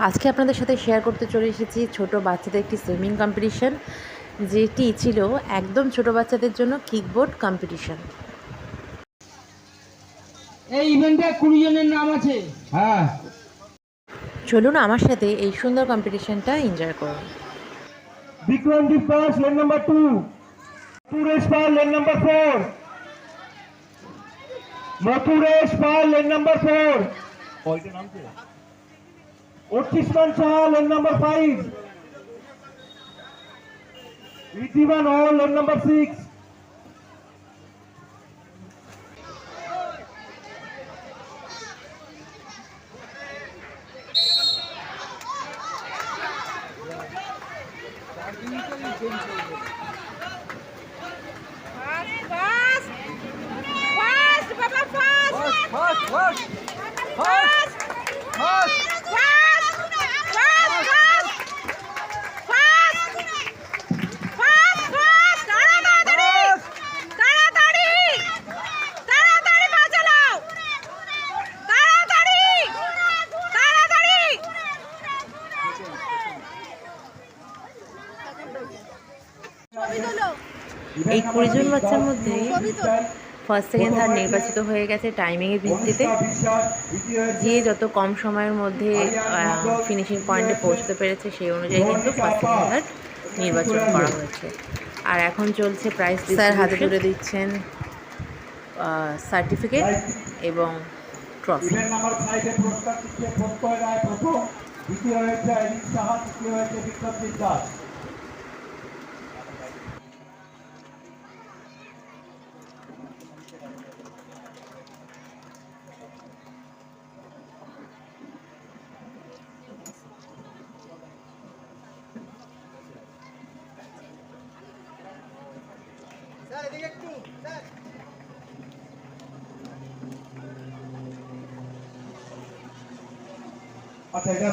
আজকে আপনাদের সাথে শেয়ার করতে চলে এসেছি ছোট বাচ্চাদের একটি সুইমিং কম্পিটিশন, যেটি ছিল একদম ছোট বাচ্চাদের জন্য কিকবোর্ড কম্পিটিশন। এই ইভেন্টে 20 জনের নাম আছে। হ্যাঁ, চলুন আমার সাথে এই সুন্দর কম্পিটিশনটা এনজয় করুন। বিক্রমদীপ দাস লেন নাম্বার 2, মথুরেশ পাল লেন নাম্বার 4, মথুরেশ পাল লেন নাম্বার 4, কয়টা নাম ছিল? অর্চিষ্মান শাহ লেন নাম্বার 5, ঋদ্ধিমান হল লেন নাম্বার 6, এই 20 জন বাচ্চার মধ্যে ফার্স্ট সেকেন্ড থার্ড নির্বাচিত হয়ে গেছে টাইমিংয়ের ভিত্তিতে। যে যত কম সময়ের মধ্যে ফিনিশিং পয়েন্টে পৌঁছতে পেরেছে সেই অনুযায়ী কিন্তু ফার্স্ট সেকেন্ড থার্ড নির্বাচন করা হয়েছে। আর এখন চলছে প্রাইজ। স্যার হাতে তুলে দিচ্ছেন সার্টিফিকেট এবং ট্রফি। ইভেন্ট নাম্বার 5 এ পুরস্কার দিচ্ছে প্রত্যয় রায় প্রথম, দ্বিতীয় হয়েছে অনিল সাহা, তৃতীয় হয়েছে বিক্রমদীপ দাস। আচ্ছা, এটা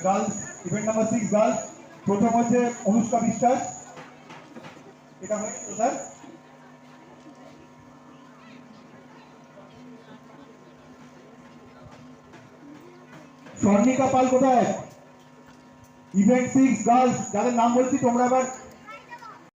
গার্লস ইভেন্ট নাম্বার 6 গার্লস। প্রথম হচ্ছে অনুষ্কা বিশ্বাস, এটা হয়েছে স্যার। স্বর্ণিকা পাল কোথায়? ইভেন্ট 6 গার্লস, যাদের নাম বলছি তোমরা এবার